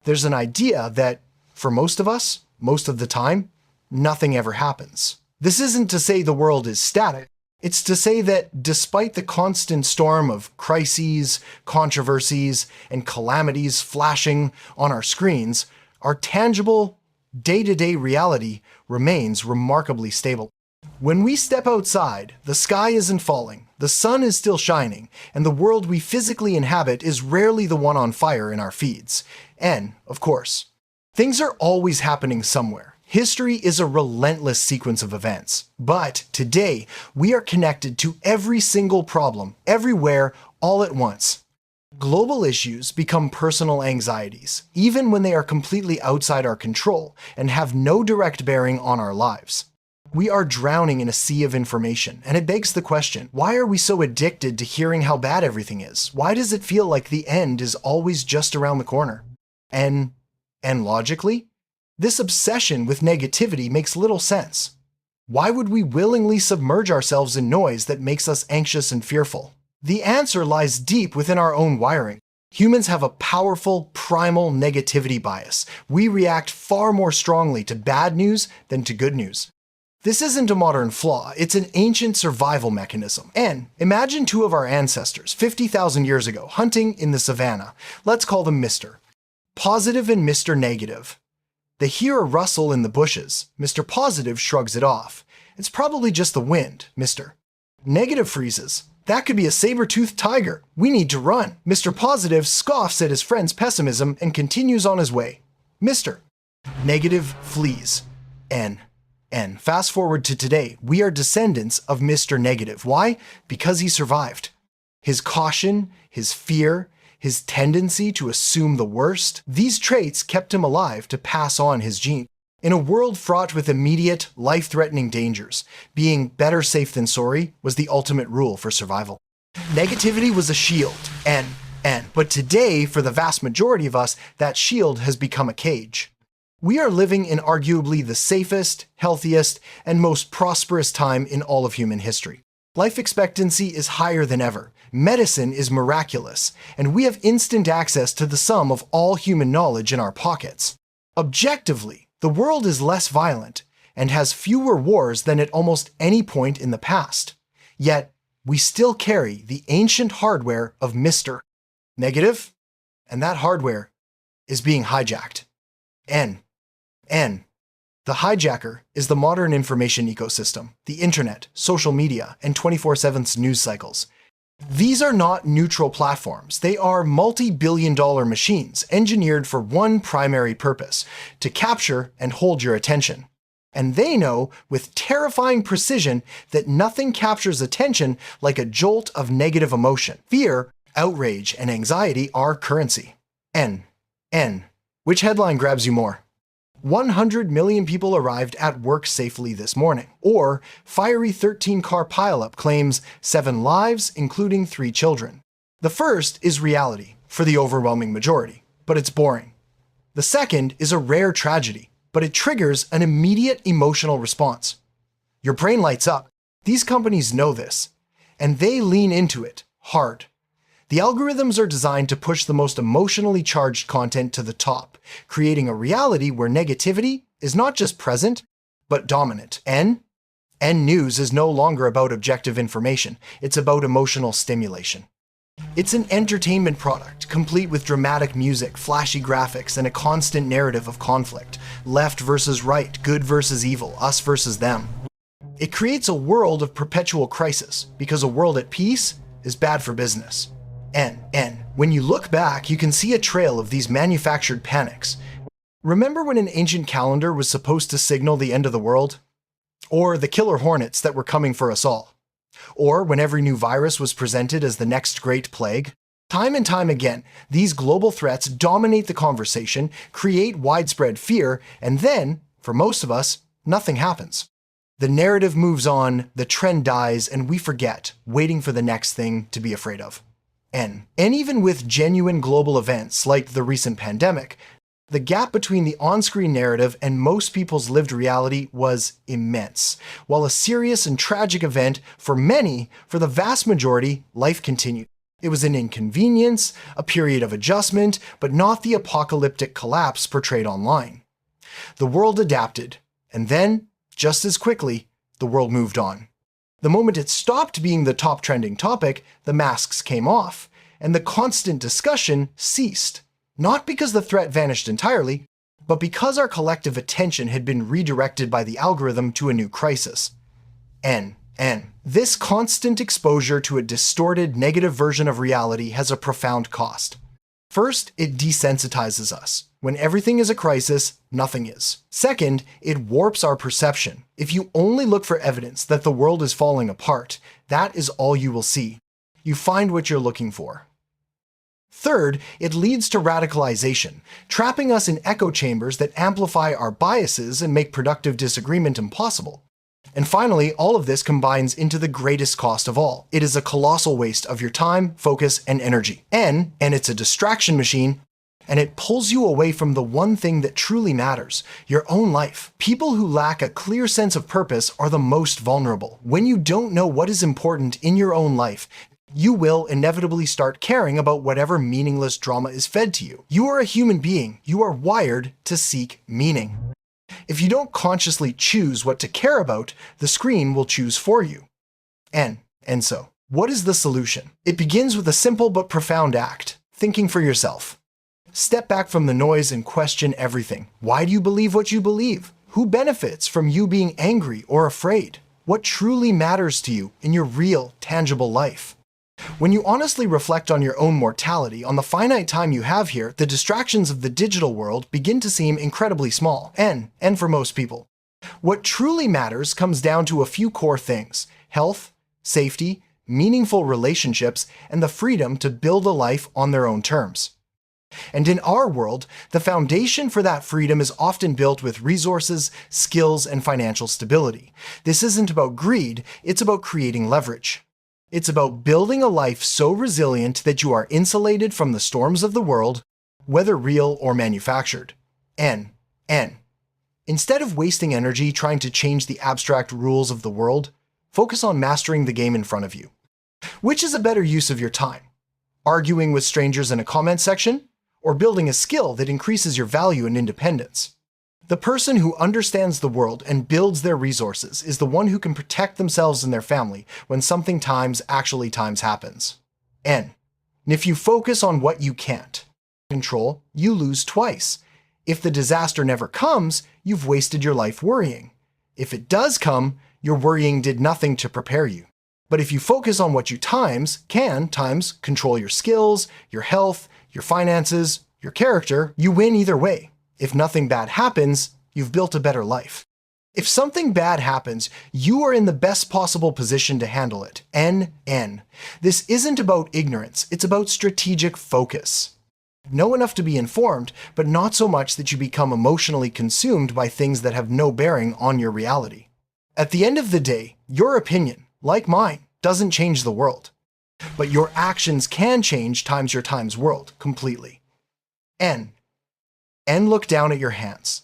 There's an idea that, for most of us, most of the time, nothing ever happens. This isn't to say the world is static. It's to say that despite the constant storm of crises, controversies, and calamities flashing on our screens, our tangible, day-to-day reality remains remarkably stable. When we step outside, the sky isn't falling, the sun is still shining, and the world we physically inhabit is rarely the one on fire in our feeds. And, of course, things are always happening somewhere. History is a relentless sequence of events. But today, we are connected to every single problem, everywhere, all at once. Global issues become personal anxieties, even when they are completely outside our control and have no direct bearing on our lives. We are drowning in a sea of information, and it begs the question, why are we so addicted to hearing how bad everything is? Why does it feel like the end is always just around the corner? And logically, this obsession with negativity makes little sense. Why would we willingly submerge ourselves in noise that makes us anxious and fearful? The answer lies deep within our own wiring. Humans have a powerful, primal negativity bias. We react far more strongly to bad news than to good news. This isn't a modern flaw, it's an ancient survival mechanism. And imagine two of our ancestors, 50,000 years ago, hunting in the savannah. Let's call them Mr. Positive and Mr. Negative. They hear a rustle in the bushes. Mr. Positive shrugs it off. It's probably just the wind, Mr. Negative freezes. That could be a saber-toothed tiger. We need to run. Mr. Positive scoffs at his friend's pessimism and continues on his way. Mr. Negative flees. N. Fast forward to today, we are descendants of Mr. Negative. Why? Because he survived. His caution, his fear, his tendency to assume the worst, these traits kept him alive to pass on his gene. In a world fraught with immediate, life-threatening dangers, being better safe than sorry was the ultimate rule for survival. Negativity was a shield, but today, for the vast majority of us, that shield has become a cage. We are living in arguably the safest, healthiest, and most prosperous time in all of human history. Life expectancy is higher than ever. Medicine is miraculous, and we have instant access to the sum of all human knowledge in our pockets. Objectively, the world is less violent and has fewer wars than at almost any point in the past. Yet, we still carry the ancient hardware of Mr. Negative, and that hardware is being hijacked. N. The hijacker is the modern information ecosystem, the internet, social media, and 24/7's news cycles. These are not neutral platforms. They are multi-billion-dollar machines engineered for one primary purpose: to capture and hold your attention. And they know with terrifying precision that nothing captures attention like a jolt of negative emotion. Fear, outrage, and anxiety are currency. N. Which headline grabs you more? 100 million people arrived at work safely this morning. Or fiery 13-car pileup claims 7 lives, including 3 children. The first is reality, for the overwhelming majority, but it's boring. The second is a rare tragedy, but it triggers an immediate emotional response. Your brain lights up. These companies know this, and they lean into it hard. The algorithms are designed to push the most emotionally charged content to the top, creating a reality where negativity is not just present, but dominant. N News is no longer about objective information, it's about emotional stimulation. It's an entertainment product, complete with dramatic music, flashy graphics, and a constant narrative of conflict. Left versus right, good versus evil, us versus them. It creates a world of perpetual crisis, because a world at peace is bad for business. When you look back, you can see a trail of these manufactured panics. Remember when an ancient calendar was supposed to signal the end of the world? Or the killer hornets that were coming for us all? Or when every new virus was presented as the next great plague? Time and time again, these global threats dominate the conversation, create widespread fear, and then, for most of us, nothing happens. The narrative moves on, the trend dies, and we forget, waiting for the next thing to be afraid of. And even with genuine global events like the recent pandemic, the gap between the on-screen narrative and most people's lived reality was immense. While a serious and tragic event for many, for the vast majority, life continued. It was an inconvenience, a period of adjustment, but not the apocalyptic collapse portrayed online. The world adapted, and then, just as quickly, the world moved on. The moment it stopped being the top trending topic, the masks came off, and the constant discussion ceased. Not because the threat vanished entirely, but because our collective attention had been redirected by the algorithm to a new crisis. N. This constant exposure to a distorted, negative version of reality has a profound cost. First, it desensitizes us. When everything is a crisis, nothing is. Second, it warps our perception. If you only look for evidence that the world is falling apart, that is all you will see. You find what you're looking for. Third, it leads to radicalization, trapping us in echo chambers that amplify our biases and make productive disagreement impossible. And finally, all of this combines into the greatest cost of all. It is a colossal waste of your time, focus, and energy. And it's a distraction machine, and it pulls you away from the one thing that truly matters, your own life. People who lack a clear sense of purpose are the most vulnerable. When you don't know what is important in your own life, you will inevitably start caring about whatever meaningless drama is fed to you. You are a human being. You are wired to seek meaning. If you don't consciously choose what to care about, the screen will choose for you. So, what is the solution? It begins with a simple but profound act: thinking for yourself. Step back from the noise and question everything. Why do you believe what you believe? Who benefits from you being angry or afraid? What truly matters to you in your real, tangible life? When you honestly reflect on your own mortality, on the finite time you have here, the distractions of the digital world begin to seem incredibly small, and for most people. What truly matters comes down to a few core things: health, safety, meaningful relationships, and the freedom to build a life on their own terms. And in our world, the foundation for that freedom is often built with resources, skills, and financial stability. This isn't about greed, it's about creating leverage. It's about building a life so resilient that you are insulated from the storms of the world, whether real or manufactured. Instead of wasting energy trying to change the abstract rules of the world, focus on mastering the game in front of you. Which is a better use of your time? Arguing with strangers in a comment section, or building a skill that increases your value and independence? The person who understands the world and builds their resources is the one who can protect themselves and their family when something times happens. And if you focus on what you can't control, you lose twice. If the disaster never comes, you've wasted your life worrying. If it does come, your worrying did nothing to prepare you. But if you focus on what you can control your skills, your health, your finances, your character, you win either way. If nothing bad happens, you've built a better life. If something bad happens, you are in the best possible position to handle it. This isn't about ignorance, it's about strategic focus. Know enough to be informed, but not so much that you become emotionally consumed by things that have no bearing on your reality. At the end of the day, your opinion, like mine, doesn't change the world. But your actions can change your time's world completely. Look down at your hands.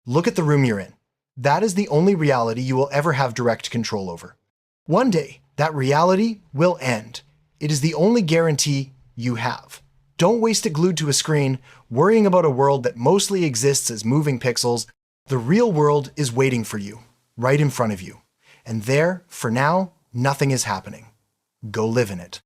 Look at the room you're in. That is the only reality you will ever have direct control over. One day, that reality will end. It is the only guarantee you have. Don't waste it glued to a screen, worrying about a world that mostly exists as moving pixels. The real world is waiting for you, right in front of you. And there, for now, nothing is happening. Go live in it.